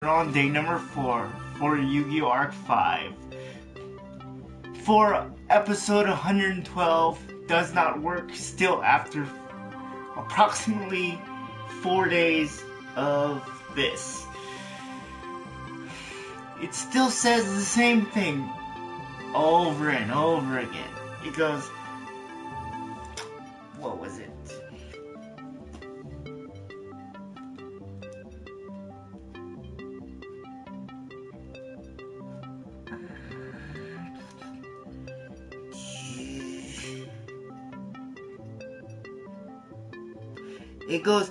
We're on day number 4 for Yu-Gi-Oh! Arc 5. For episode 112 does not work still after approximately 4 days of this. It still says the same thing over and over again. It goes, what was it? It goes,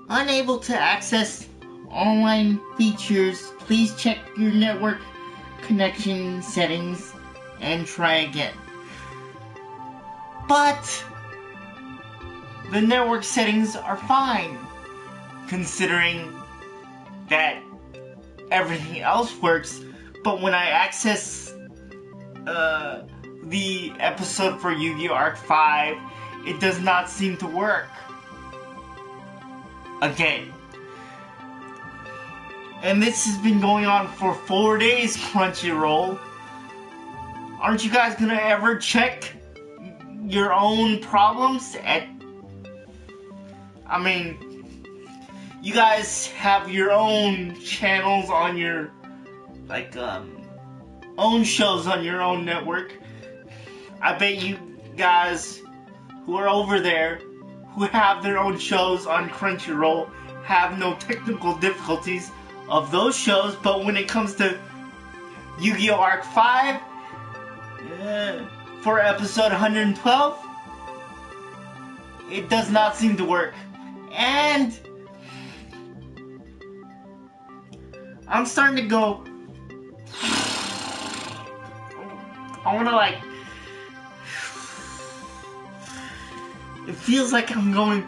unable to access online features. Please check your network connection settings and try again. But the network settings are fine, considering that everything else works. But when I access the episode for Yu-Gi-Oh! Arc 5, it does not seem to work. Again. And this has been going on for 4 days, Crunchyroll. Aren't you guys gonna ever check your own problems you guys have your own channels on your, own shows on your own network. I bet you guys who are over there, who have their own shows on Crunchyroll, have no technical difficulties of those shows, but when it comes to Yu-Gi-Oh! Arc 5, for episode 112, it does not seem to work. And I'm starting to go, I wanna it feels like I'm going,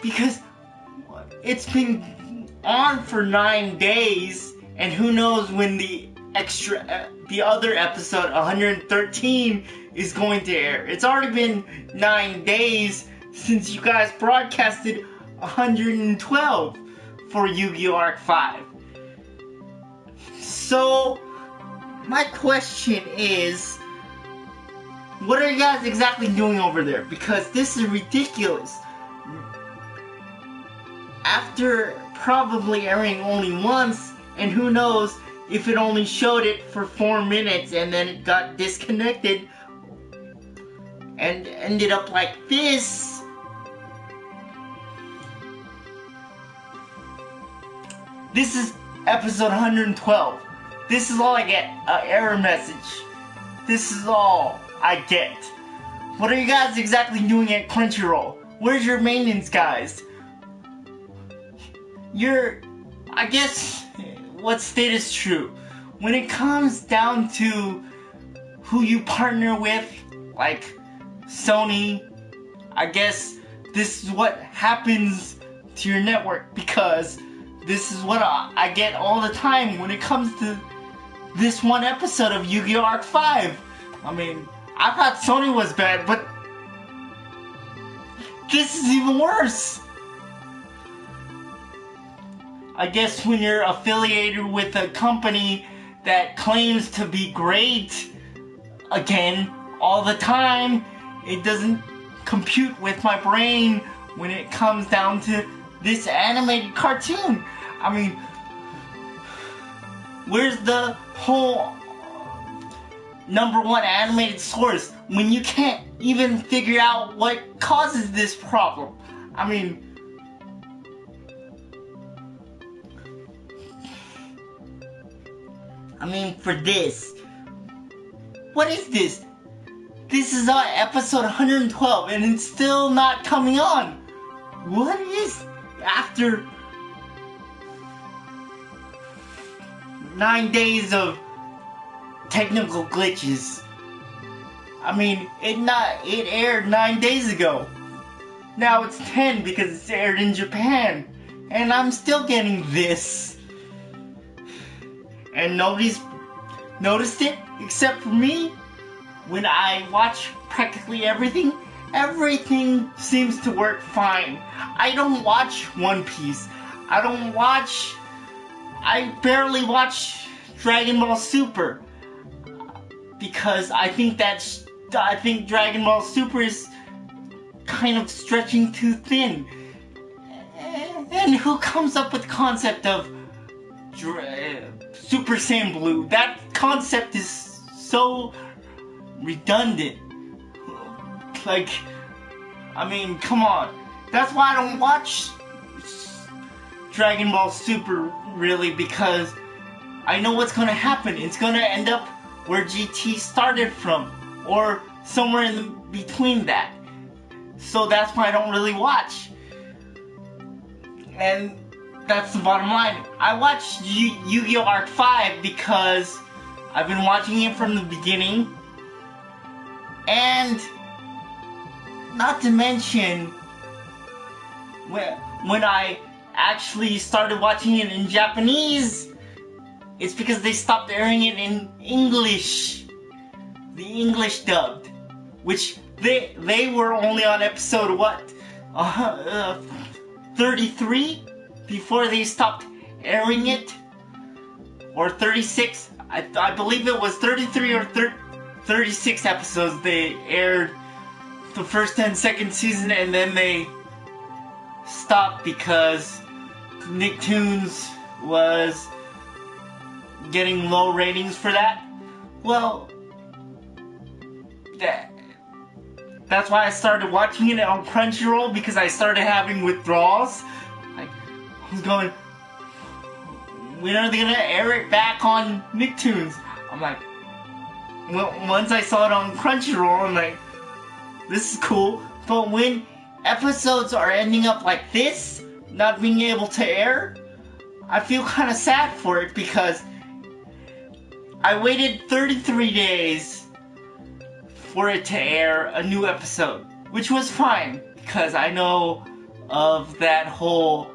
because it's been on for 9 days, and who knows when the other episode 113 is going to air. It's already been 9 days since you guys broadcasted 112 for Yu-Gi-Oh! Arc 5. So my question is, what are you guys exactly doing over there? Because this is ridiculous. After probably airing only once, and who knows if it only showed it for 4 minutes and then it got disconnected and ended up like this. This is episode 112. This is all I get, an error message. This is all I get. What are you guys exactly doing at Crunchyroll? Where's your maintenance guys? I guess what state is true. When it comes down to who you partner with, like Sony, I guess this is what happens to your network, because this is what I get all the time when it comes to this one episode of Yu-Gi-Oh! Arc 5. I thought Sony was bad, but this is even worse. I guess when you're affiliated with a company that claims to be great, again, all the time, it doesn't compute with my brain when it comes down to this animated cartoon. Where's the whole #1 animated source when you can't even figure out what causes this problem? For this. What is this? This is on episode 112 and it's still not coming on. What is after 9 days of technical glitches? It aired 9 days ago. Now it's 10 because it's aired in Japan. And I'm still getting this. And nobody's noticed it except for me. when I watch practically everything, everything seems to work fine. I don't watch One Piece. I barely watch Dragon Ball Super. Because I think Dragon Ball Super is kind of stretching too thin. And who comes up with the concept of Super Saiyan Blue? That concept is so redundant. Like, I mean, come on. That's why I don't watch Dragon Ball Super, really, because I know what's gonna happen. It's gonna end up where GT started from, or somewhere in between that. So that's why I don't really watch. And that's the bottom line. I watched Yu-Gi-Oh! Arc 5 because I've been watching it from the beginning. And not to mention, when I actually started watching it in Japanese, it's because they stopped airing it in English. The English dubbed. Which they were only on episode 33 before they stopped airing it, or 36. I believe it was 33 or 36 episodes they aired the first and second season, and then they stopped because Nicktoons was getting low ratings for that. Well, that's why I started watching it on Crunchyroll, because I started having withdrawals. Like, I was going, when are they gonna air it back on Nicktoons? I'm like, well, once I saw it on Crunchyroll, I'm like, this is cool. But when episodes are ending up like this, not being able to air, I feel kind of sad for it, because I waited 33 days for it to air a new episode, which was fine, because I know of that whole,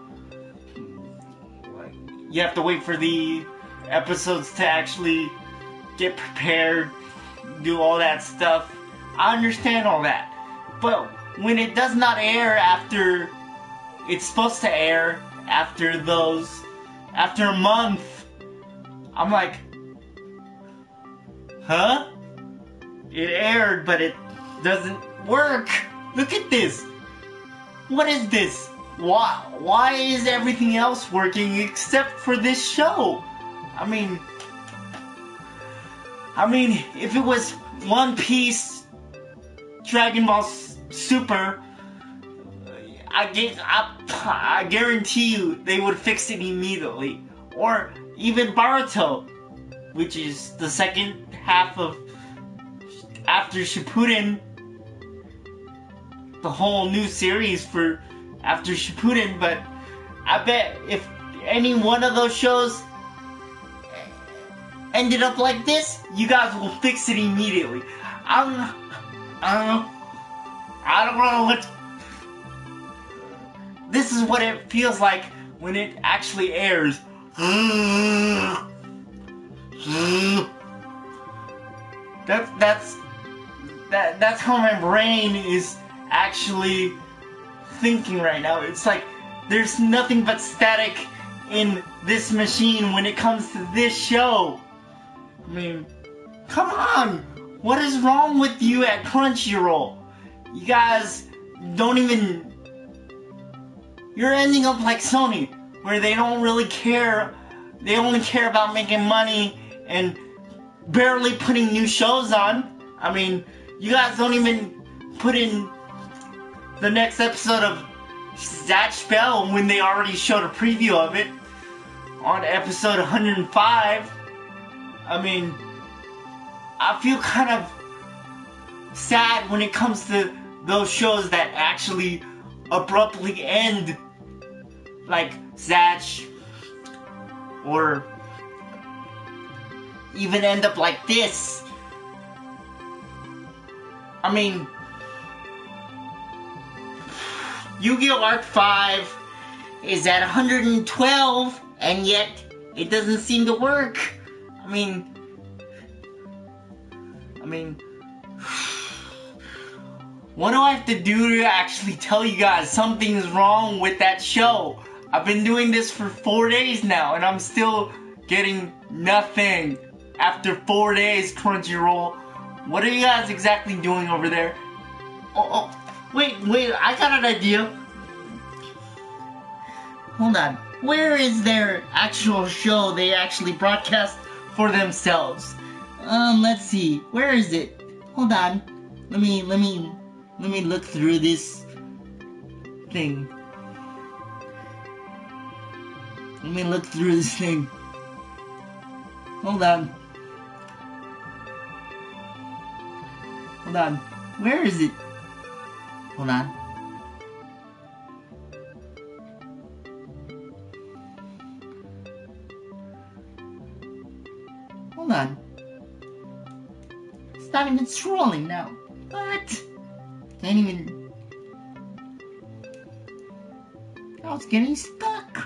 like, you have to wait for the episodes to actually get prepared, do all that stuff. I understand all that. But when it does not air after it's supposed to air, after a month, I'm like, huh? It aired, but it doesn't work. Look at this. What is this? Why is everything else working except for this show? I mean, if it was One Piece, Dragon Ball Super, I guarantee you they would fix it immediately. Or even Boruto, which is the second half of after Shippuden, the whole new series for after Shippuden. But I bet if any one of those shows ended up like this, you guys will fix it immediately. I don't know what. This is what it feels like when it actually airs. That's how my brain is actually thinking right now. It's like there's nothing but static in this machine when it comes to this show. I mean, come on! What is wrong with you at Crunchyroll? You guys don't even... You're ending up like Sony, where they don't really care. They only care about making money and barely putting new shows on. I mean, you guys don't even put in the next episode of Zatch Bell when they already showed a preview of it on episode 105. I mean, I feel kind of sad when it comes to those shows that actually abruptly end, like Zatch, or even end up like this. I mean, Yu-Gi-Oh! Arc 5 is at 112, and yet it doesn't seem to work. I mean, What do I have to do to actually tell you guys something's wrong with that show? I've been doing this for 4 days now, and I'm still getting nothing. After 4 days, Crunchyroll. What are you guys exactly doing over there? Wait, I got an idea. Hold on. Where is their actual show they actually broadcast for themselves? Let's see. Where is it? Hold on. Let me look through this thing. Let me look through this thing. Hold on. Hold on. Where is it? Hold on. Hold on. It's not even scrolling now. What? Can't even... Now it's getting stuck.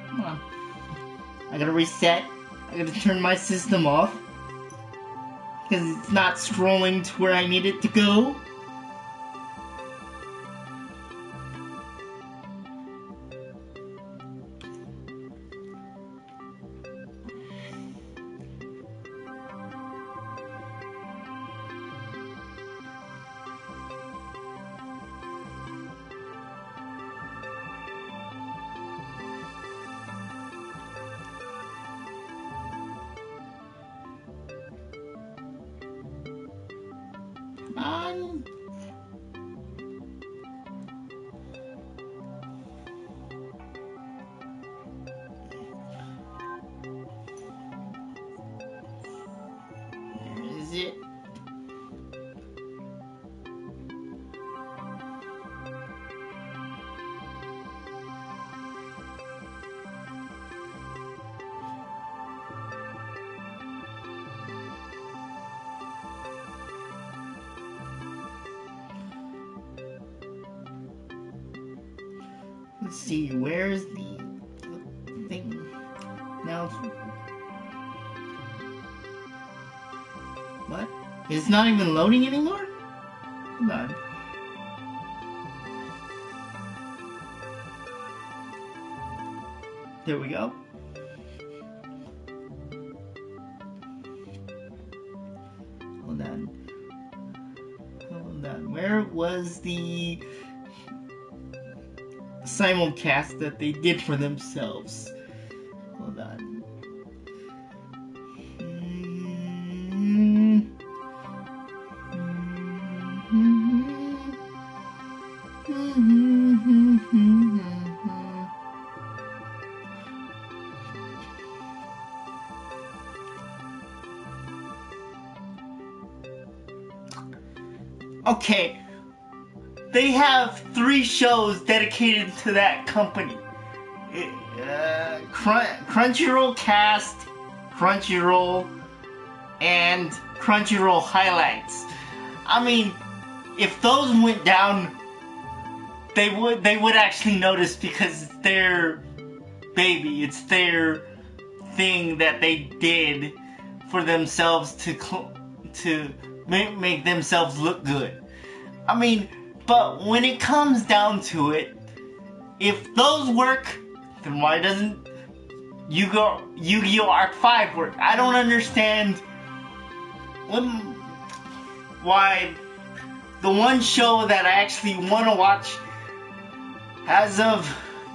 Hold on. I gotta reset. I gotta turn my system off. Because it's not scrolling to where I need it to go. Where is it? Let's see, where's the thing? Now it's... What? It's not even loading anymore? Hold on. There we go. Hold on. Hold on. Where was the simulcast that they did for themselves? Hold on. Okay, they have 3 shows dedicated to that company. Crunchyroll Cast, Crunchyroll, and Crunchyroll Highlights. I mean, if those went down, they would actually notice, because it's their baby. It's their thing that they did for themselves to make themselves look good. I mean, but when it comes down to it, if those work, then why doesn't Yu-Gi-Oh! Arc 5 work? I don't understand why the one show that I actually want to watch as of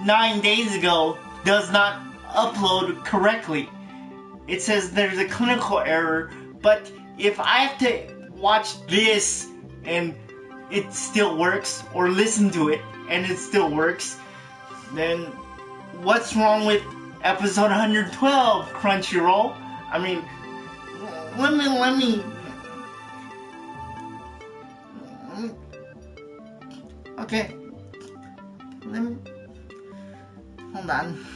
9 days ago does not upload correctly. It says there's a clinical error, but if I have to watch this and it still works, or listen to it and it still works, then what's wrong with episode 112, Crunchyroll? I mean, let me okay, hold on.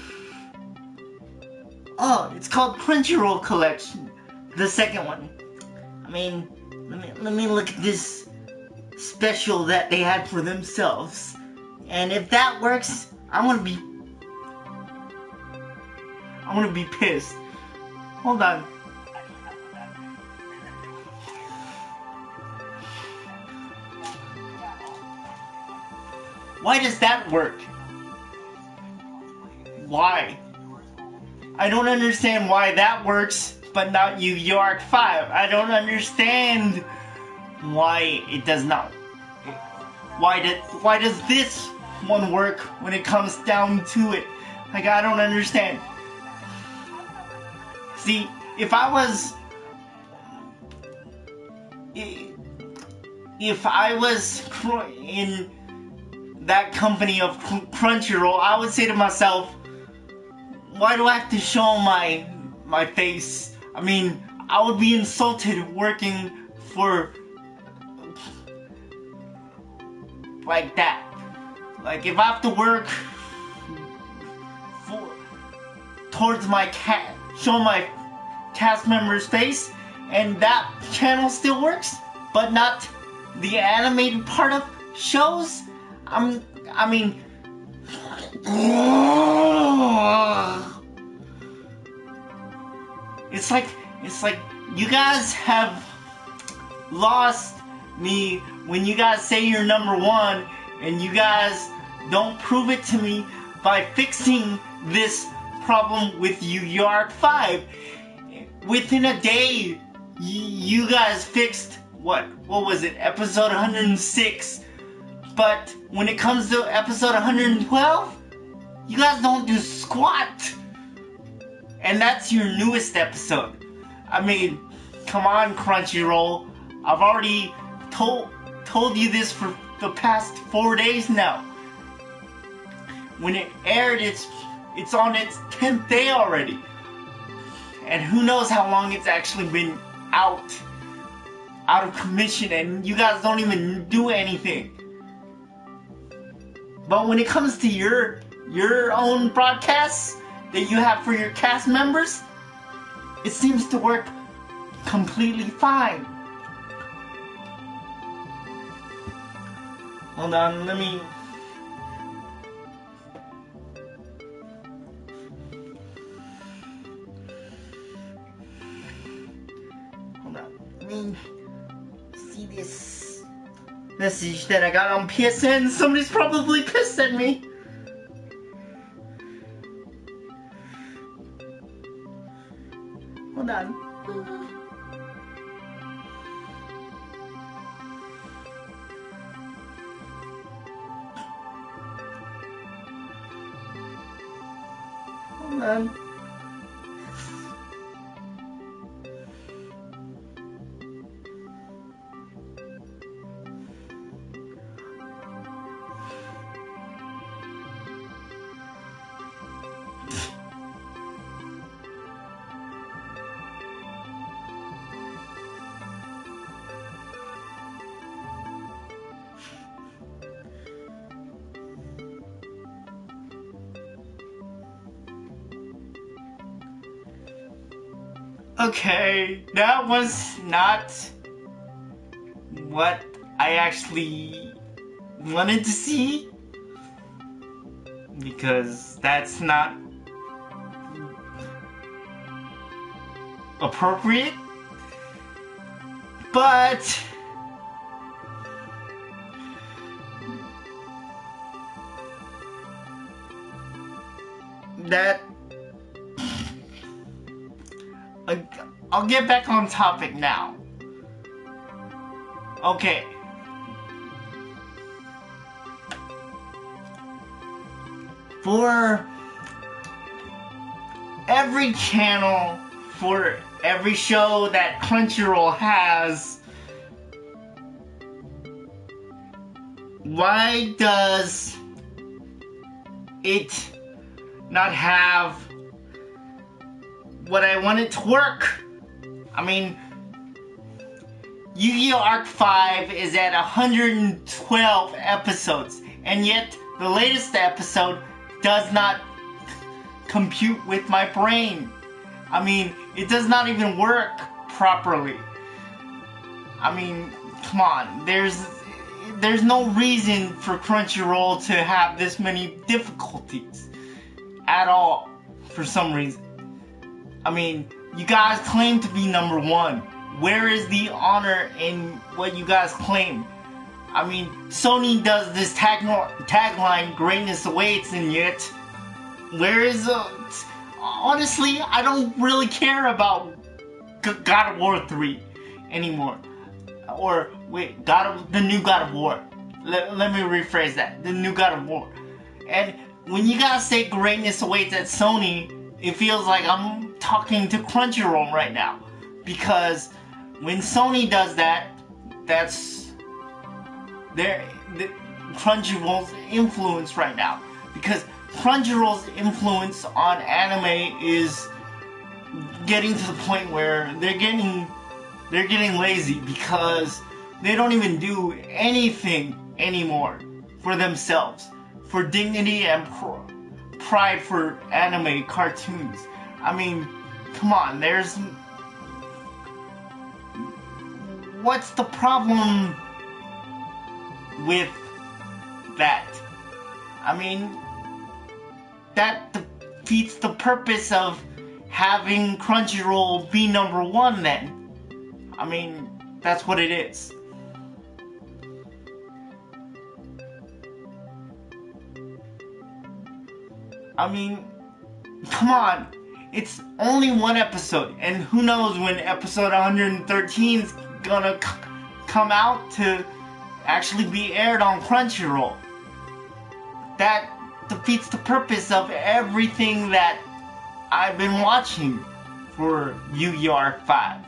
Oh, it's called Crunchyroll Collection, the second one. I mean, let me look at this special that they had for themselves, and if that works, I'm gonna be pissed. Hold on. Why does that work? Why? I don't understand why that works, but not Yu-Gi-Oh! Arc 5. I don't understand why it does not. Why does this one work when it comes down to it? Like, I don't understand. See, if I was in that company of Crunchyroll, I would say to myself, why do I have to show my face? I mean, I would be insulted working for like that. Like, if I have to work towards show my cast member's face, and that channel still works, but not the animated part of shows. I mean, it's like you guys have lost me when you guys say you're number one, and you guys don't prove it to me by fixing this problem with Yu-Gi-Oh! Arc 5. Within a day, you guys fixed what was it, episode 106, but when it comes to episode 112, you guys don't do squat. And that's your newest episode. I mean, come on, Crunchyroll. I've already told you this for the past 4 days now. When it aired, it's on its 10th day already. And who knows how long it's actually been out of commission, and you guys don't even do anything. But when it comes to your own broadcasts that you have for your cast members, it seems to work completely fine. Hold on, let me... Hold on, let me see this message that I got on PSN. Somebody's probably pissed at me. Hold on. Hold on. Okay, that was not what I actually wanted to see, because that's not appropriate, but that I'll get back on topic now. Okay. For every channel, for every show that Crunchyroll has, why does it not have what I want it to work? I mean, Yu-Gi-Oh! Arc 5 is at 112 episodes, and yet the latest episode does not compute with my brain. I mean, it does not even work properly. I mean, come on, there's no reason for Crunchyroll to have this many difficulties at all, for some reason. I mean, you guys claim to be number one. Where is the honor in what you guys claim? I mean, Sony does this tagline, greatness awaits, and yet, where is, honestly, I don't really care about God of War 3 anymore. Or, wait, the new God of War. Let me rephrase that. The new God of War. And when you guys say greatness awaits at Sony, it feels like I'm talking to Crunchyroll right now. Because when Sony does that, that's the Crunchyroll's influence right now. Because Crunchyroll's influence on anime is getting to the point where they're getting lazy because they don't even do anything anymore for themselves, for dignity and pride for anime cartoons. I mean, come on, what's the problem with that? I mean, that defeats the purpose of having Crunchyroll be number one then. I mean, that's what it is. I mean, come on. It's only one episode, and who knows when episode 113 is gonna come out to actually be aired on Crunchyroll. That defeats the purpose of everything that I've been watching for Yu-Gi-Oh! 5.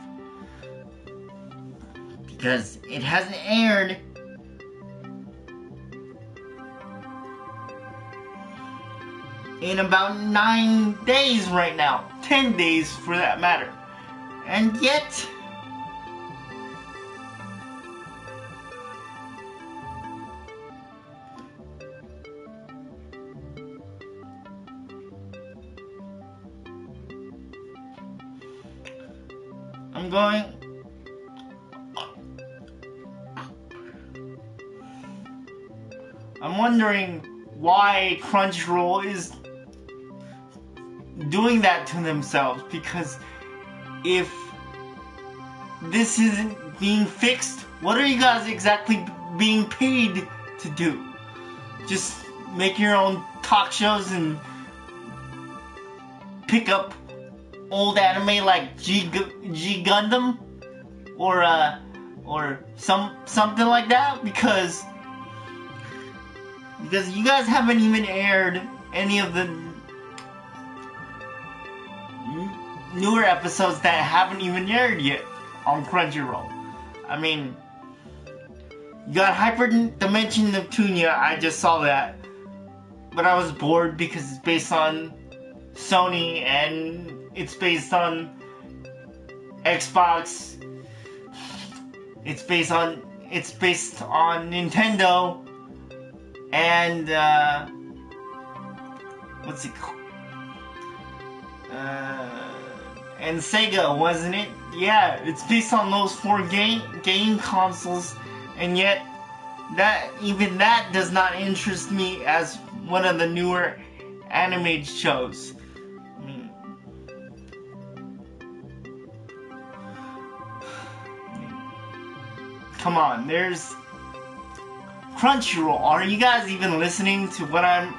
Because it hasn't aired in about 9 days right now. 10 days for that matter. And yet, I'm wondering why Crunchyroll is doing that to themselves, because if this isn't being fixed, what are you guys exactly being paid to do? Just make your own talk shows and pick up old anime like G Gundam or something like that, because you guys haven't even aired any of the newer episodes that haven't even aired yet on Crunchyroll. I mean, you got Hyper Dimension Neptunia, I just saw that, but I was bored because it's based on Sony and it's based on Xbox. It's based on Nintendo and what's it called? And Sega, wasn't it? Yeah, it's based on those 4 game consoles, and yet even that does not interest me as one of the newer anime shows. I mean, come on, there's Crunchyroll. Are you guys even listening to what I'm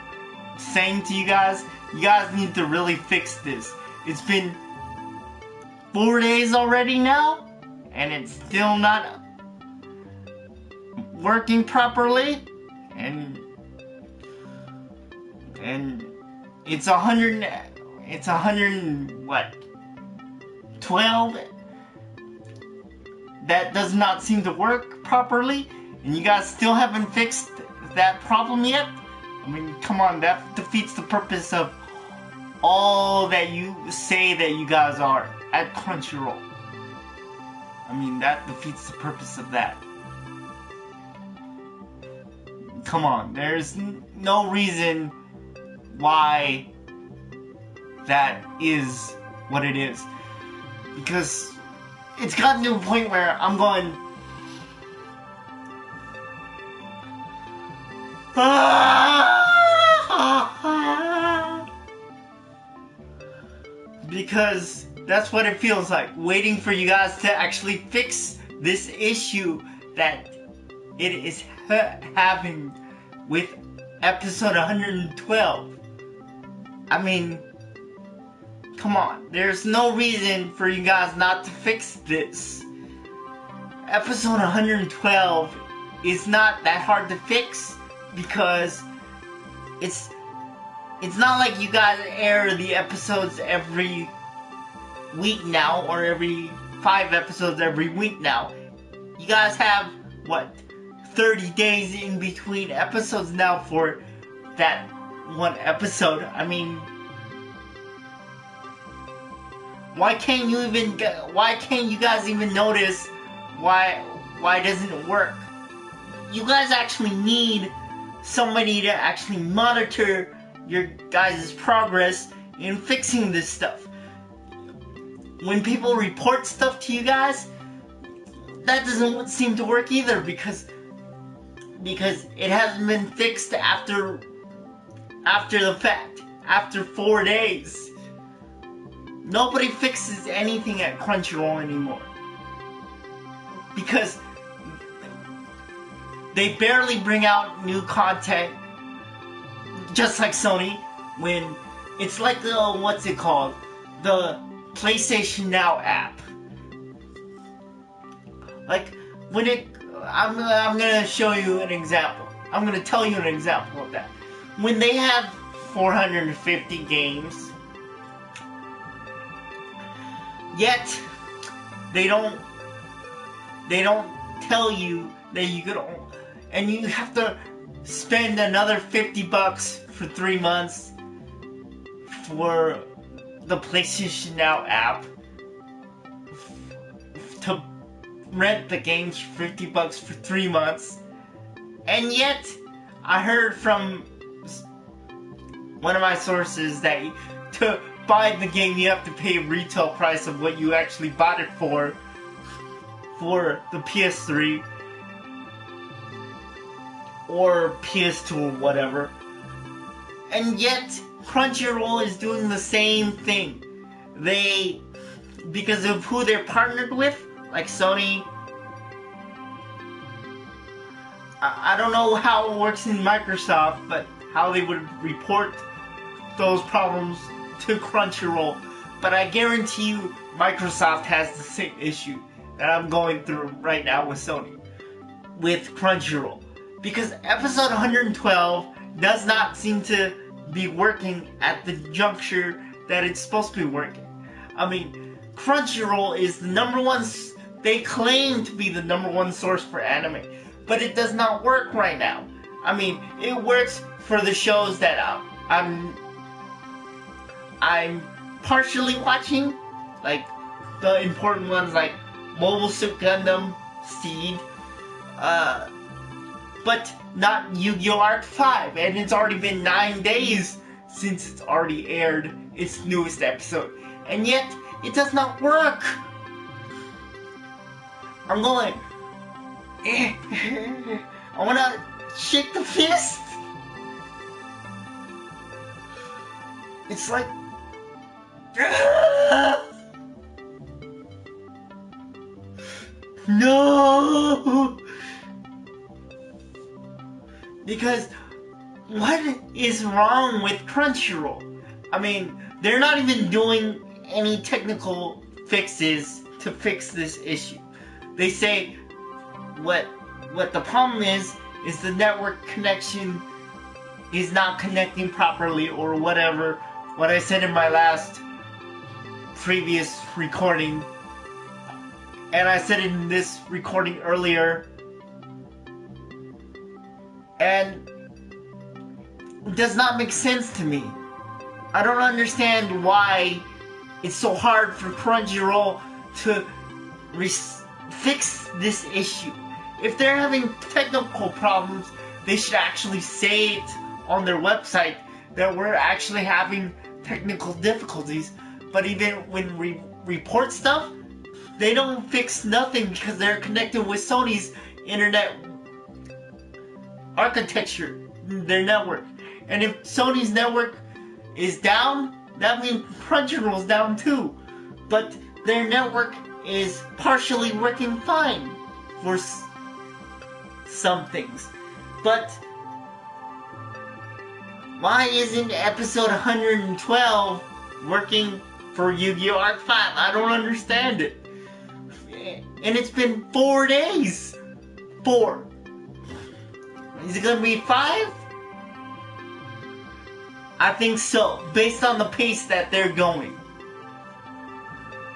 saying to you guys? You guys need to really fix this. It's been 4 days already now, and it's still not working properly, and it's 112 that does not seem to work properly, and you guys still haven't fixed that problem yet. I mean, come on, that defeats the purpose of all that you say that you guys are at Crunchyroll. I mean, that defeats the purpose of that. Come on, there's no reason why that is what it is. Because it's gotten to a point where I'm going, because that's what it feels like, waiting for you guys to actually fix this issue that it is having with episode 112. I mean, come on. There's no reason for you guys not to fix this. Episode 112 is not that hard to fix because it's not like you guys air the episodes every week now, or every 5 episodes every week now. You guys have, 30 days in between episodes now for that one episode. I mean, why can't you guys even notice why doesn't it work? You guys actually need somebody to actually monitor your guys' progress in fixing this stuff. When people report stuff to you guys, that doesn't seem to work either, because it hasn't been fixed after the fact, after 4 days. Nobody fixes anything at Crunchyroll anymore, because they barely bring out new content, just like Sony, when it's like the, what's it called? The PlayStation Now app. Like, when I'm gonna show you an example. I'm gonna tell you an example of that. When they have 450 games, yet they don't tell you that you could, and you have to spend another $50 for 3 months for the PlayStation Now app to rent the games for $50 for 3 months. And yet I heard from one of my sources that to buy the game you have to pay a retail price of what you actually bought it for the PS3 or PS2 or whatever. And yet Crunchyroll is doing the same thing. They, because of who they're partnered with, like Sony, I don't know how it works in Microsoft, but how they would report those problems to Crunchyroll. But I guarantee you Microsoft has the same issue that I'm going through right now with Sony, with Crunchyroll. Because episode 112 does not seem to be working at the juncture that it's supposed to be working. I mean, Crunchyroll is the number one, they claim to be the number one source for anime, but it does not work right now. I mean, it works for the shows that I'm partially watching, like the important ones like Mobile Suit Gundam, Seed, but not Yu-Gi-Oh! Arc 5, and it's already been 9 days since it's already aired its newest episode, and yet it does not work. I'm going, I wanna shake the fist. It's like, no! Because what is wrong with Crunchyroll? I mean, they're not even doing any technical fixes to fix this issue. They say what the problem is the network connection is not connecting properly, or whatever. What I said in my last previous recording, and I said in this recording earlier, and it does not make sense to me. I don't understand why it's so hard for Crunchyroll to fix this issue. If they're having technical problems, they should actually say it on their website that we're actually having technical difficulties. But even when we report stuff, they don't fix nothing because they're connected with Sony's internet architecture, their network. And if Sony's network is down, that means Crunchyroll's down too. But their network is partially working fine for some things. But why isn't episode 112 working for Yu-Gi-Oh! Arc 5? I don't understand it. And it's been 4 days. 4. Is it gonna be 5? I think so, based on the pace that they're going.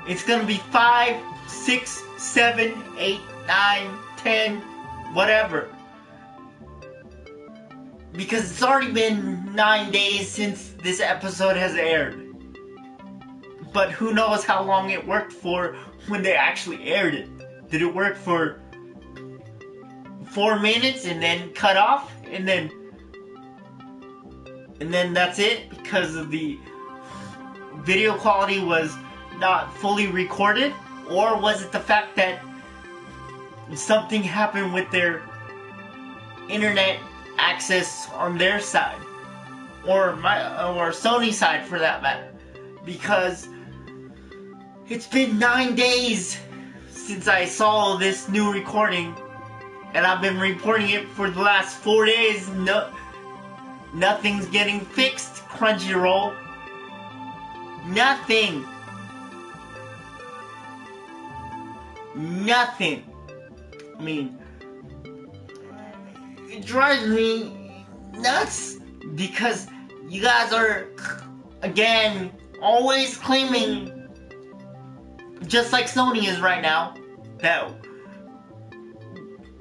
It's gonna be 5, 6, 7, 8, 9, 10, whatever. Because it's already been 9 days since this episode has aired. But who knows how long it worked for when they actually aired it. Did it work for 4 minutes and then cut off? And then that's it? Because of the video quality was not fully recorded? Or was it the fact that something happened with their internet access on their side? Or Sony's side for that matter? Because it's been 9 days since I saw this new recording, and I've been reporting it for the last 4 days. Nothing's getting fixed, Crunchyroll. Nothing. Nothing. I mean, it drives me nuts because you guys are, again, always claiming, just like Sony is right now, that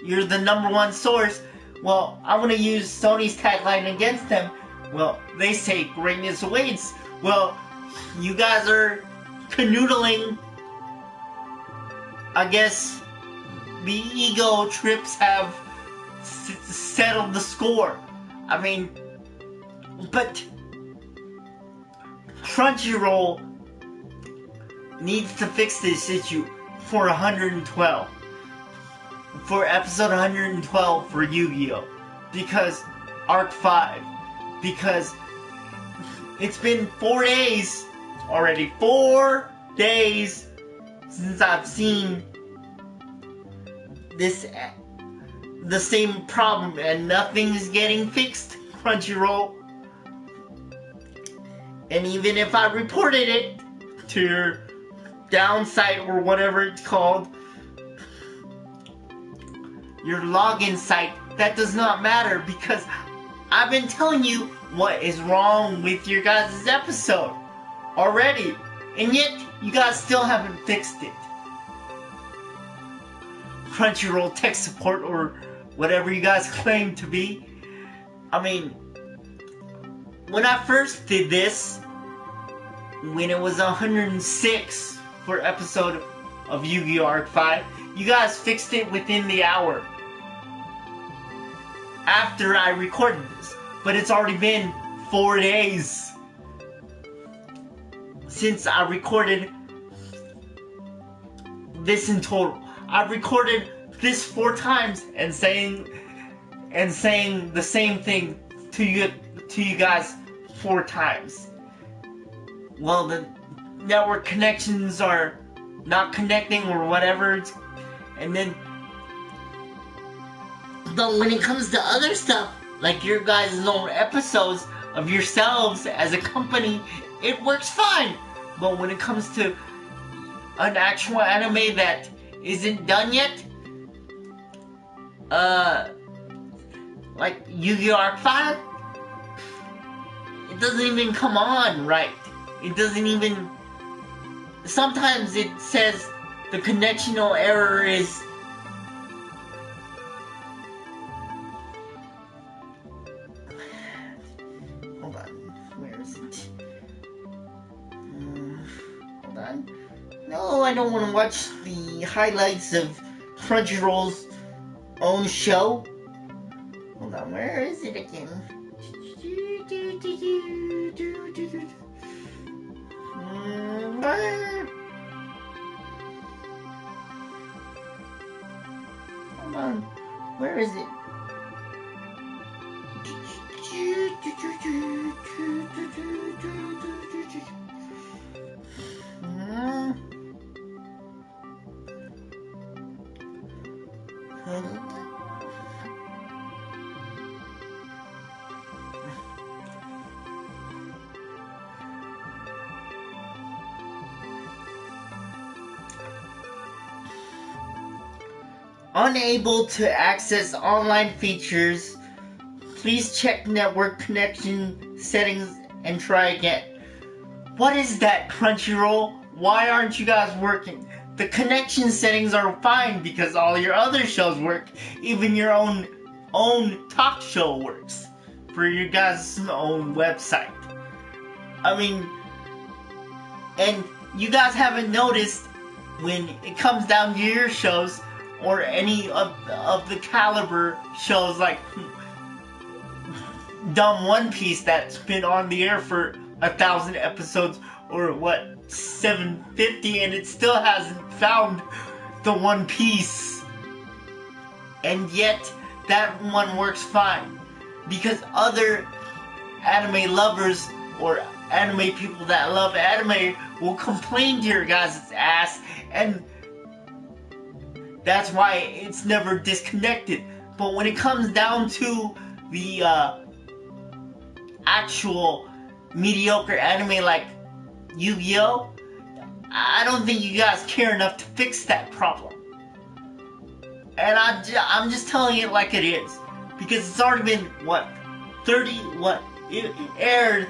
you're the #1 source. Well, I want to use Sony's tagline against them. Well, they say greatness awaits. Well, you guys are canoodling. I guess the ego trips have settled the score. I mean, but Crunchyroll needs to fix this issue for 112. For episode 112 for Yu-Gi-Oh! Because Arc 5. Because it's been 4 days already. 4 days since I've seen the same problem, and nothing's getting fixed, Crunchyroll. And even if I reported it to your downside or whatever it's called, your login site, that does not matter because I've been telling you what is wrong with your guys' episode already, and yet you guys still haven't fixed it. Crunchyroll tech support or whatever you guys claim to be. I mean, when I first did this, when it was 106 for episode of Yu-Gi-Oh! Arc 5, you guys fixed it within the hour after I recorded this. But it's already been 4 days since I recorded this in total. I've recorded this 4 times and saying the same thing to you guys 4 times. Well, the network connections are not connecting or whatever, and then, but when it comes to other stuff, like your guys' own episodes of yourselves as a company, it works fine. But when it comes to an actual anime that isn't done yet, like Yu-Gi-Oh! Arc 5, it doesn't even come on right. It doesn't even... Sometimes it says the connectional error is... Hold on. Where is it? Hold on. No, I don't want to watch the highlights of Crunchyroll's own show. Hold on, where is it again? Hold on, where is it? unable to access online features. Please check network connection settings and try again. What is that, Crunchyroll? Why aren't you guys working? The connection settings are fine because all your other shows work. Even your own talk show works for your guys' own website. I mean, and you guys haven't noticed when it comes down to your shows or any of the caliber shows like dumb One Piece that's been on the air for 1,000 episodes or what, 750, and it still hasn't found the One Piece. And yet that one works fine because other anime lovers or anime people that love anime will complain to your guys' ass, and that's why it's never disconnected. But when it comes down to the actual mediocre anime like Yu-Gi-Oh!, I don't think you guys care enough to fix that problem. And I'm just telling it like it is. Because it's already been, it aired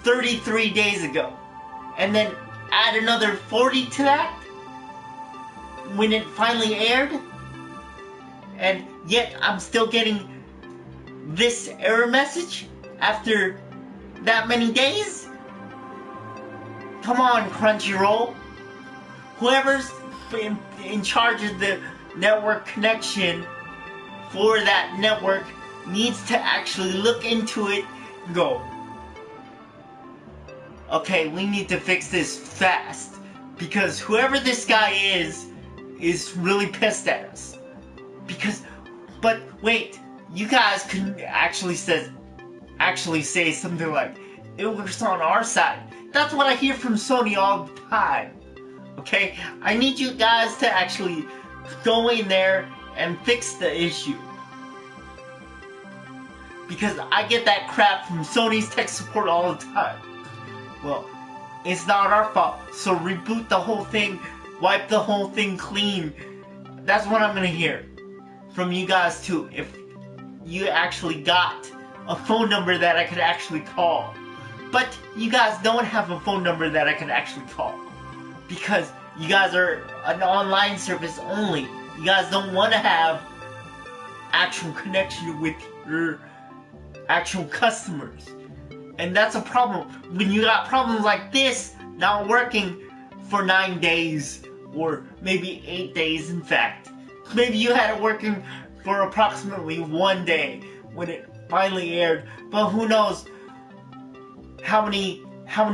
33 days ago. And then add another 40 to that when it finally aired. And yet I'm still getting this error message after that many days? Come on, Crunchyroll. Whoever's in charge of the network connection for that network needs to actually look into it and go, okay, we need to fix this fast. Because whoever this guy is really pissed at us. But wait, you guys can actually say something like, it works on our side. That's what I hear from Sony all the time. Okay? I need you guys to actually go in there and fix the issue. Because I get that crap from Sony's tech support all the time. Well, it's not our fault. So reboot the whole thing, wipe the whole thing clean. That's what I'm gonna hear from you guys too. If you actually got a phone number that I could actually call. But you guys don't have a phone number that I can actually call. Because you guys are an online service only. You guys don't want to have actual connection with your actual customers. And that's a problem. When you got problems like this not working for 9 days, or maybe 8 days in fact. Maybe you had it working for approximately 1 day when it finally aired, but who knows how many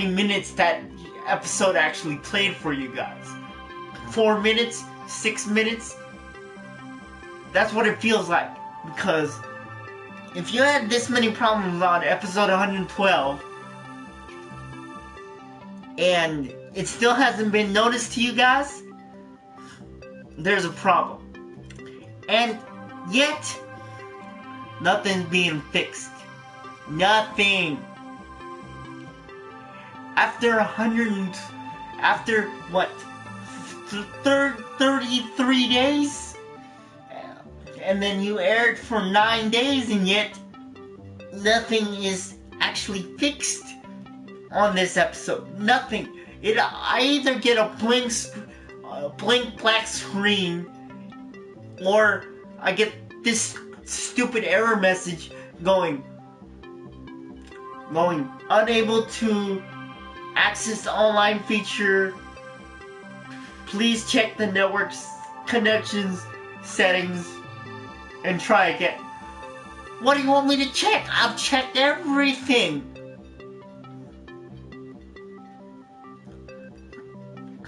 minutes that episode actually played for you guys. 4 minutes? 6 minutes? That's what it feels like. Because if you had this many problems on episode 112 and it still hasn't been noticed to you guys, there's a problem. And yet nothing's being fixed. Nothing. After 33 days? And then you aired for 9 days and yet nothing is actually fixed on this episode. Nothing. I either get a blank black screen or I get this stupid error message going unable to access the online feature. Please check the network's connections settings and try again. What do you want me to check? I've checked everything.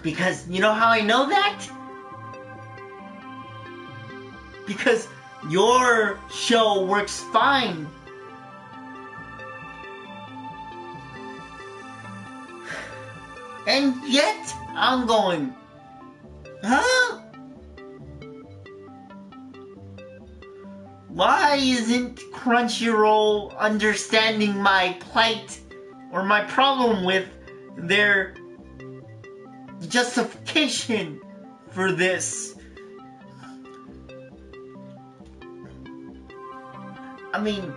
Because you know how I know that? Because your show works fine. And yet, I'm going, huh? Why isn't Crunchyroll understanding my plight or my problem with their justification for this? I mean,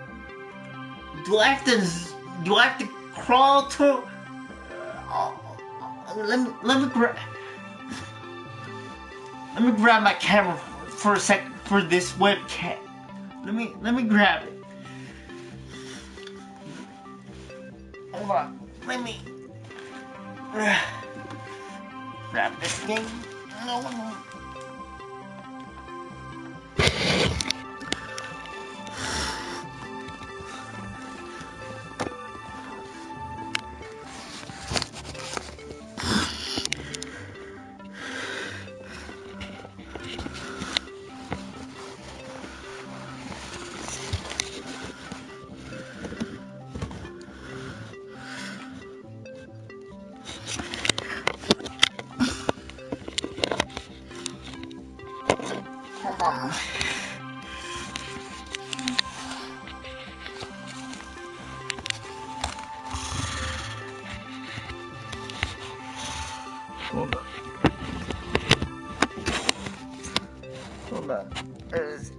do I have to crawl to? Let me grab my camera for a second for this webcam. Let me grab it. Hold on. Let me grab this thing. No. Hold on. Hold on. Where is it?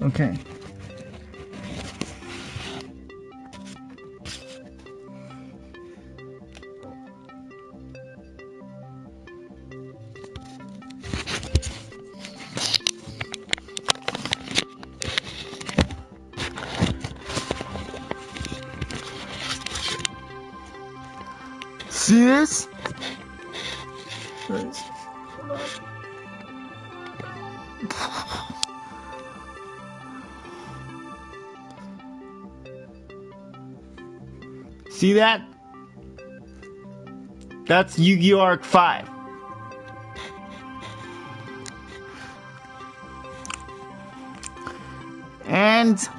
Okay. See this? See that? That's Yu-Gi-Oh! Arc 5. And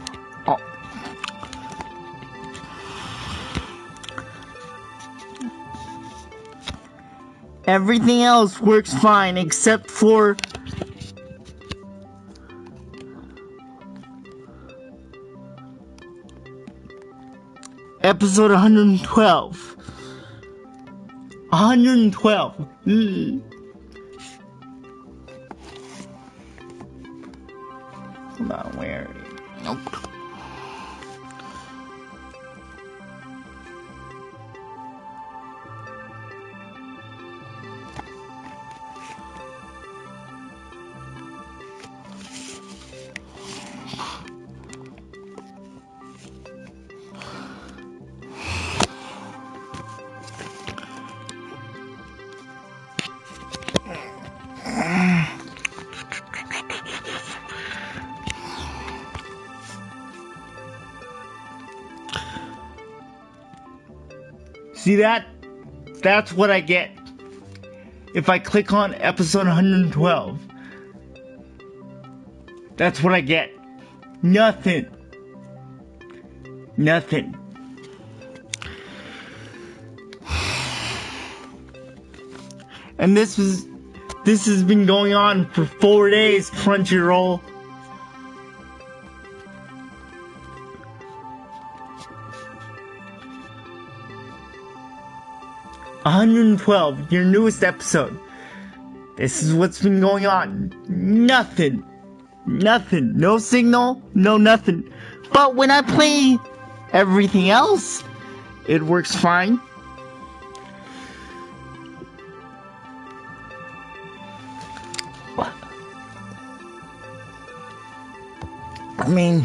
everything else works fine except for episode 112. 112. Hold on, where? Nope. See that? That's what I get if I click on episode 112. That's what I get. Nothing. Nothing. And this has been going on for 4 days, Crunchyroll. $112, your newest episode. This is what's been going on. Nothing. Nothing. No signal, no nothing. But when I play everything else, it works fine. I mean,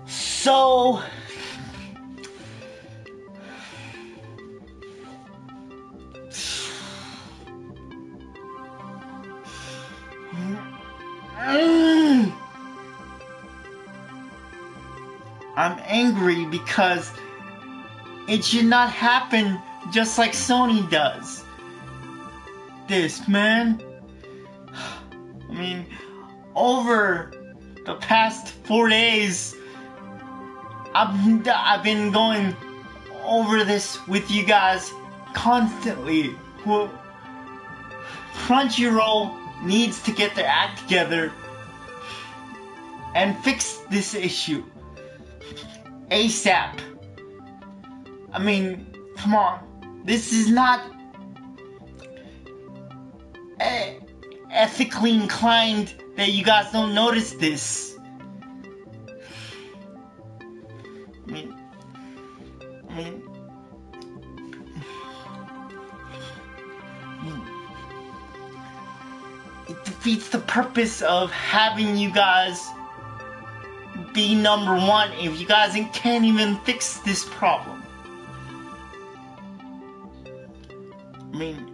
so I'm angry because it should not happen just like Sony does. This, man. I mean, over the past 4 days, I've been going over this with you guys constantly. Crunchyroll needs to get their act together and fix this issue ASAP. I mean, come on. This is not ethically inclined that you guys don't notice this. I mean, it defeats the purpose of having you guys be number one if you guys can't even fix this problem. I mean,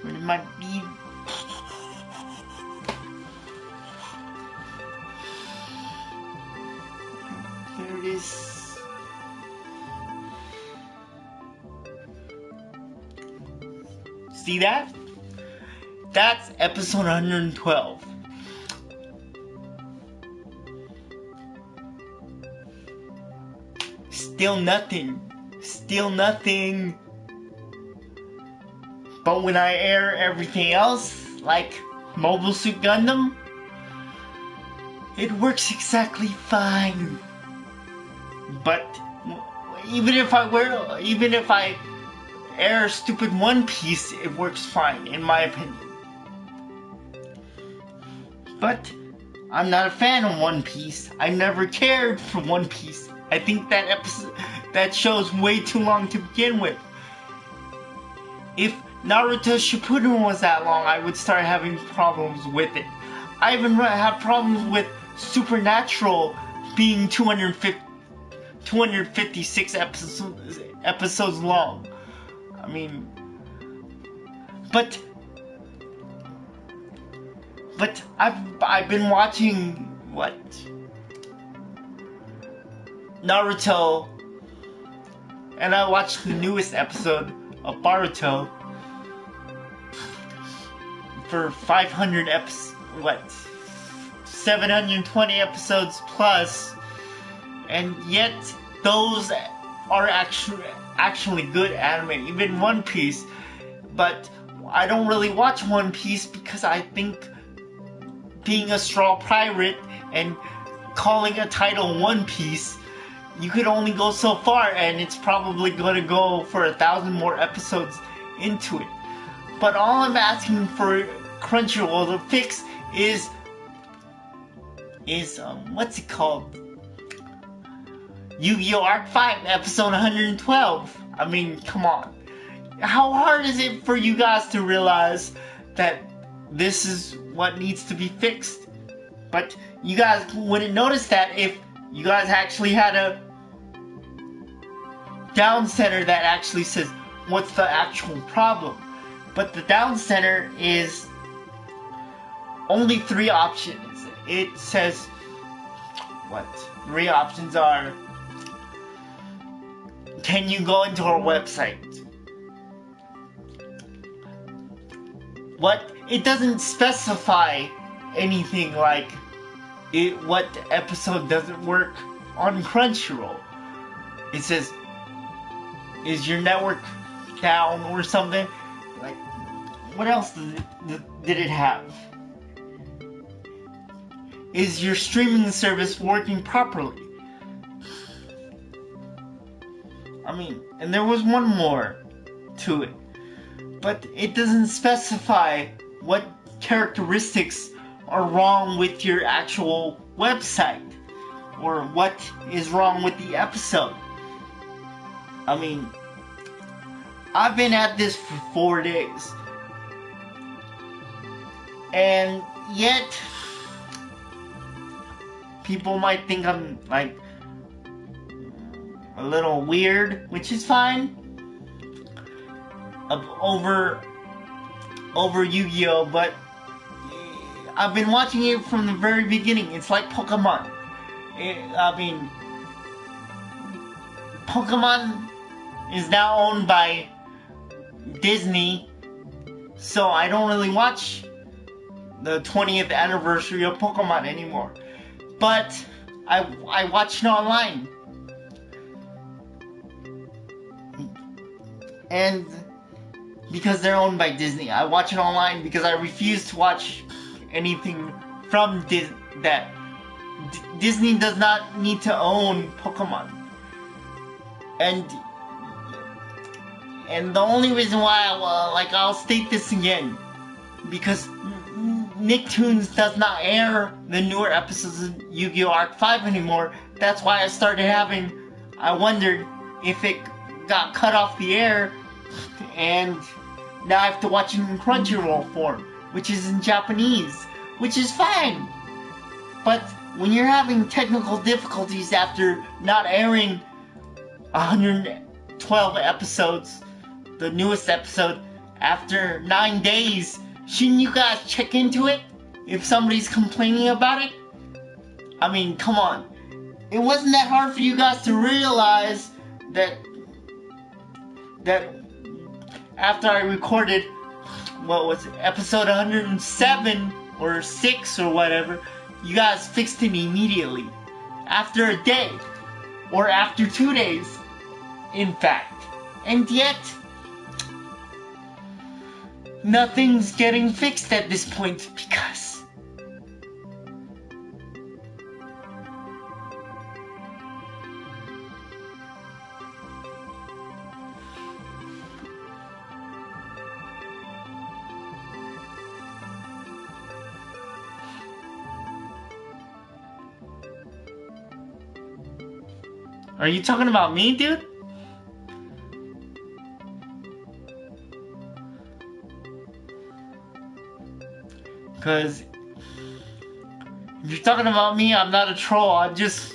it might be. Here it is. See that? That's episode 112. Still nothing. Still nothing. But when I air everything else, like Mobile Suit Gundam, it works exactly fine. But even if I air stupid One Piece, it works fine, in my opinion. But I'm not a fan of One Piece. I never cared for One Piece. I think that show's way too long to begin with. If Naruto Shippuden was that long, I would start having problems with it. I even have problems with Supernatural being 256 episodes long. I mean, but I've been watching Naruto, and I watched the newest episode of Boruto for 720 episodes plus, and yet those are actually good anime, even One Piece. But I don't really watch One Piece because I think being a straw pirate and calling a title One Piece, you could only go so far, and it's probably going to go for 1,000 more episodes into it. But all I'm asking for Crunchyroll to fix is what's it called? Yu-Gi-Oh! Arc 5, episode 112. I mean, come on. How hard is it for you guys to realize that this is what needs to be fixed? But you guys wouldn't notice that if you guys actually had a down center that actually says what's the actual problem. But the down center is only 3 options. It says, 3 options are: can you go into our website? It doesn't specify anything like what episode doesn't work on Crunchyroll. It says, is your network down or something? Like, what else did it have? Is your streaming service working properly? I mean, and there was one more to it. But it doesn't specify what characteristics are wrong with your actual website, or what is wrong with the episode. I mean, I've been at this for 4 days, and yet people might think I'm like a little weird, which is fine, over Yu-Gi-Oh, but I've been watching it from the very beginning. It's like Pokemon. Pokemon is now owned by Disney, so I don't really watch the 20th anniversary of Pokemon anymore. But I watch it online. And because they're owned by Disney, I watch it online because I refuse to watch anything from Disney does not need to own Pokemon. And the only reason why I'll state this again, because Nicktoons does not air the newer episodes of Yu-Gi-Oh! Arc 5 anymore. That's why I wondered if it got cut off the air, and now I have to watch it in Crunchyroll form, which is in Japanese, which is fine. But when you're having technical difficulties after not airing 112 episodes, the newest episode, after 9 days, shouldn't you guys check into it if somebody's complaining about it? I mean, come on. It wasn't that hard for you guys to realize that after I recorded, what was it, episode 107 or 6 or whatever, you guys fixed it immediately. After a day. Or after 2 days, in fact. And yet, nothing's getting fixed at this point because Are you talking about me, dude? Because if you're talking about me, I'm not a troll. I'm just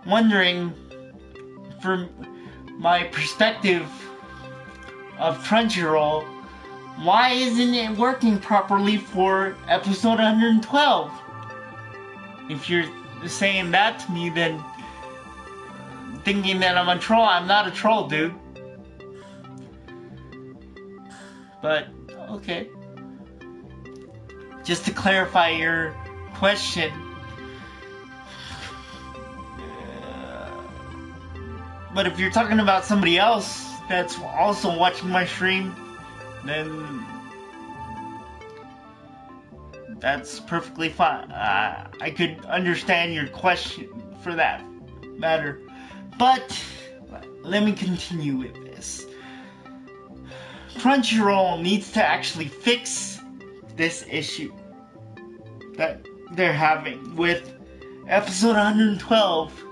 wondering, from my perspective of Crunchyroll, why isn't it working properly for episode 112? If you're saying that to me, then thinking that I'm a troll, I'm not a troll, dude. But, okay. Just to clarify your question, but if you're talking about somebody else that's also watching my stream, then that's perfectly fine. I could understand your question for that matter. But let me continue with this. Crunchyroll needs to actually fix this issue that they're having with episode 112.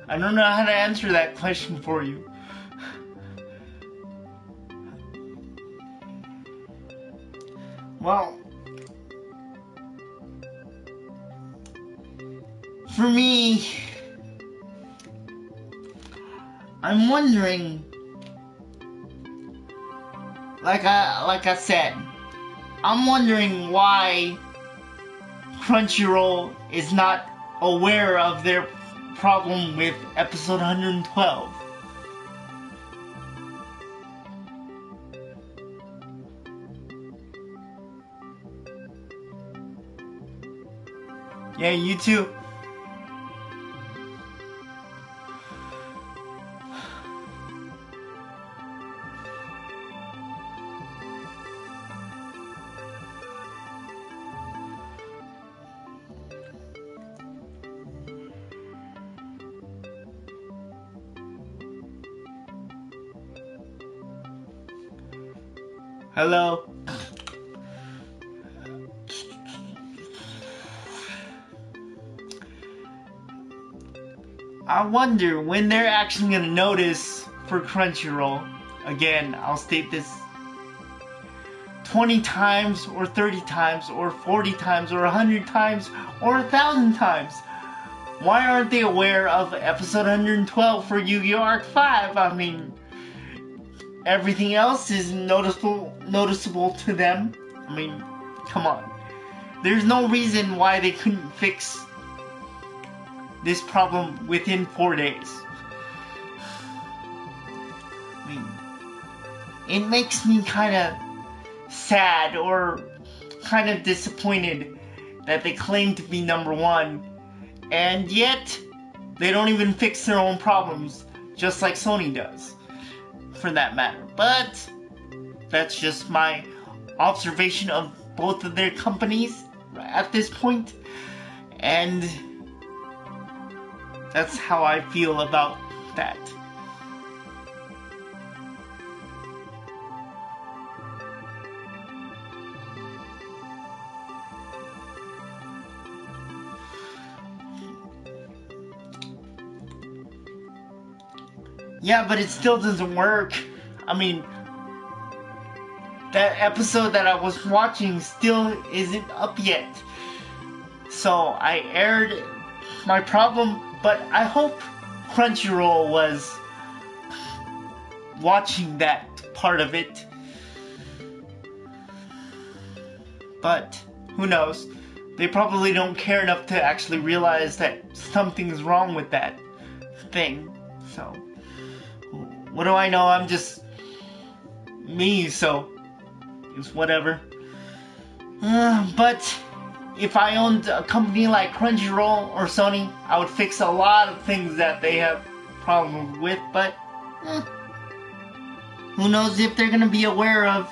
I don't know how to answer that question for you. Well, for me, I'm wondering, like I said, I'm wondering why Crunchyroll is not aware of their problem with episode 112. Yeah, you too. Hello. I wonder when they're actually gonna notice for Crunchyroll. Again, I'll state this 20 times or 30 times or 40 times or 100 times or 1,000 times. Why aren't they aware of episode 112 for Yu-Gi-Oh! Arc 5? I mean, everything else is noticeable to them. I mean, come on. There's no reason why they couldn't fix this problem within 4 days. I mean, it makes me kind of sad or kind of disappointed that they claim to be number one, and yet they don't even fix their own problems, just like Sony does, for that matter. But that's just my observation of both of their companies at this point, and that's how I feel about that. Yeah, but it still doesn't work. I mean, that episode that I was watching still isn't up yet. So I aired my problem, but I hope Crunchyroll was watching that part of it. But who knows? They probably don't care enough to actually realize that something's wrong with that thing. So, what do I know? I'm just me, so it's whatever. But if I owned a company like Crunchyroll or Sony, I would fix a lot of things that they have problems with, but who knows if they're gonna be aware of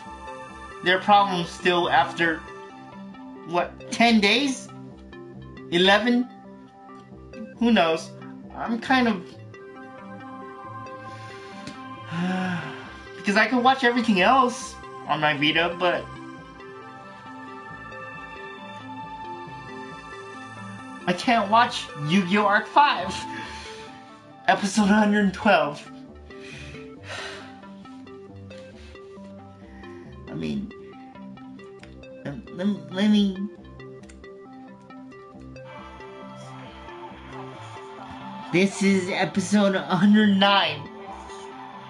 their problems still after, what, 10 days? 11? Who knows? I'm kind of... because I can watch everything else on my Vita, but I can't watch Yu-Gi-Oh! Arc 5, episode 112. I mean, let me... This is episode 109.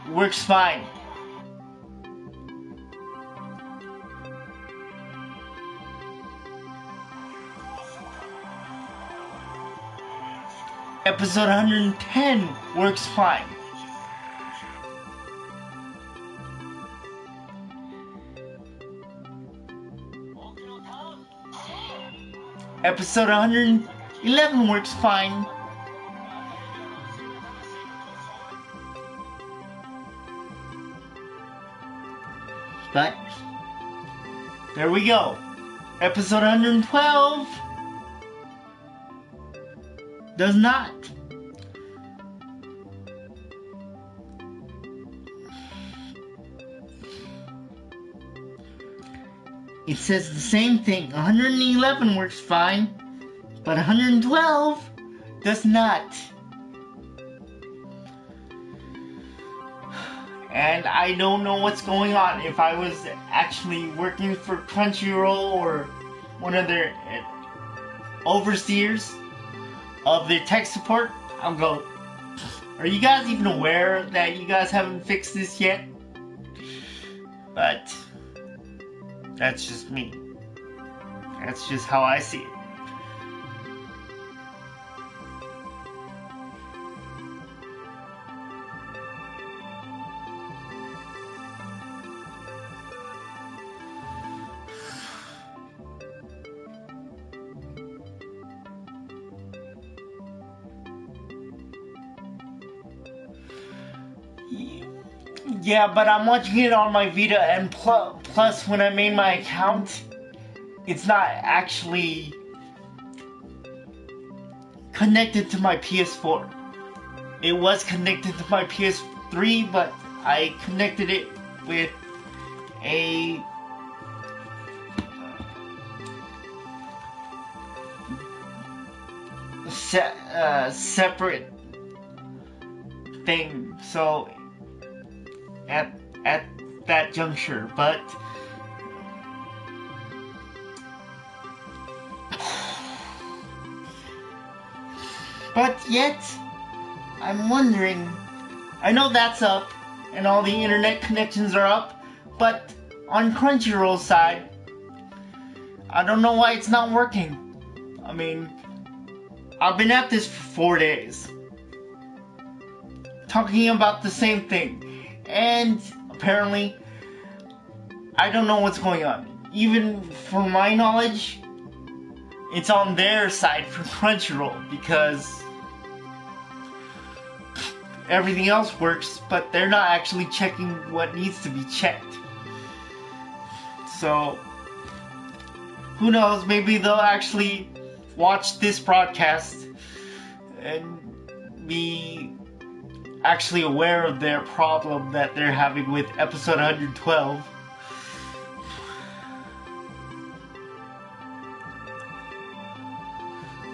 Works fine. Episode 110 works fine. Episode 111 works fine. But there we go. Episode 112 does not. It says the same thing. 111 works fine, but 112 does not. And I don't know what's going on. If I was actually working for Crunchyroll or one of their overseers of their tech support, I'll go, are you guys even aware that you guys haven't fixed this yet? But that's just me. That's just how I see it. Yeah, but I'm watching it on my Vita, and plus when I made my account, it's not actually connected to my PS4. It was connected to my PS3, but I connected it with a separate thing. So at that juncture, but yet I'm wondering. I know that's up, and all the internet connections are up, but on Crunchyroll's side, I don't know why it's not working. I mean, I've been at this for 4 days, talking about the same thing, and apparently, I don't know what's going on. Even from my knowledge, it's on their side for Crunchyroll, because everything else works, but they're not actually checking what needs to be checked. So, who knows, maybe they'll actually watch this broadcast and be actually aware of their problem that they're having with episode 112.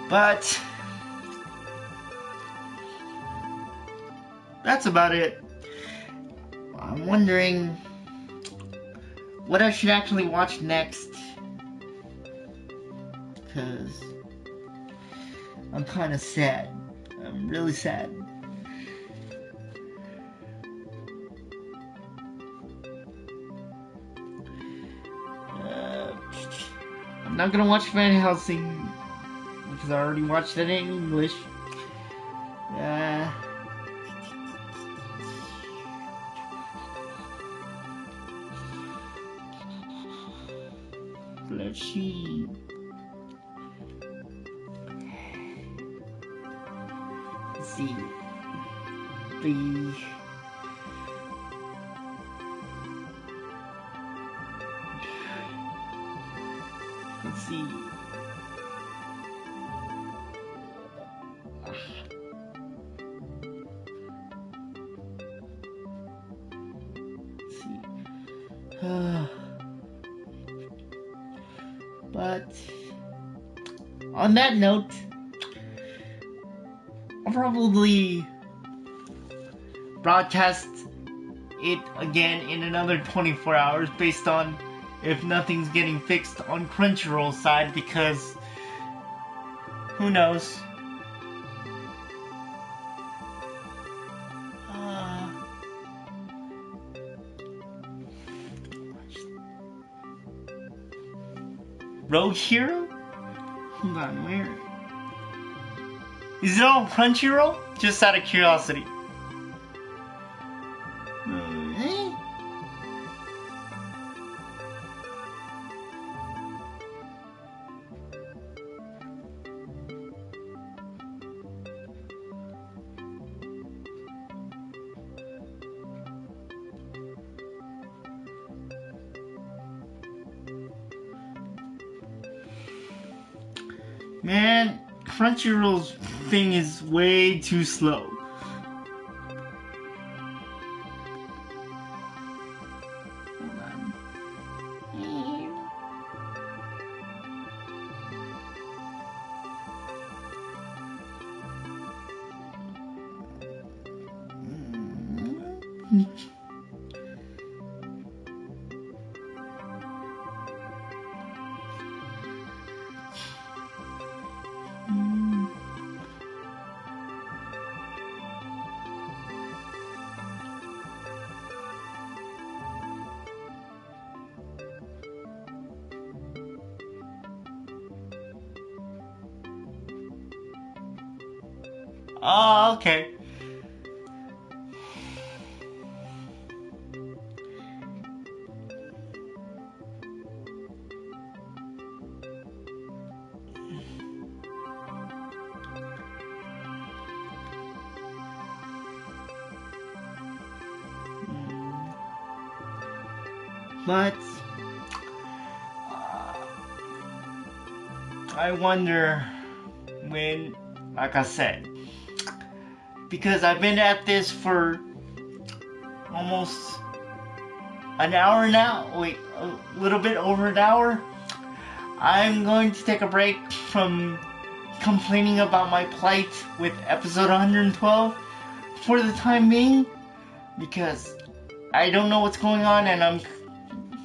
But that's about it. I'm wondering what I should actually watch next, because I'm kind of sad. I'm really sad. I'm not gonna watch Van Helsing because I already watched it in English. Let's see. Let's see. Let's see. But on that note, I'll probably broadcast it again in another 24 hours based on if nothing's getting fixed on Crunchyroll's side, because who knows? Rogue Hero? Hold on, where? Is it on Crunchyroll? Just out of curiosity. Man, Crunchyroll's thing is way too slow. Hold on. Oh, okay. But I wonder when, like I said, because I've been at this for almost an hour now. Wait, a little bit over an hour. I'm going to take a break from complaining about my plight with episode 112 for the time being, because I don't know what's going on and I'm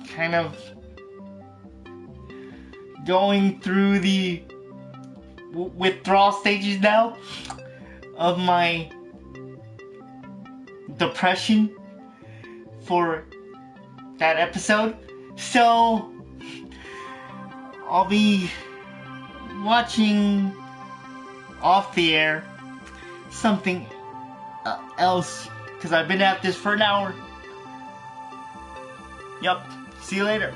kind of going through the withdrawal stages now of my depression for that episode. So I'll be watching off the air something else, because I've been at this for an hour. Yup. See you later.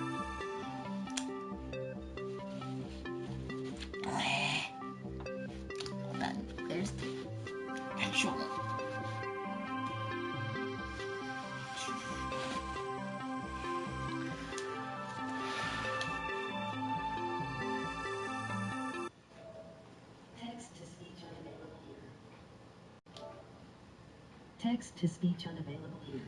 There's the actual. Text to speech unavailable here.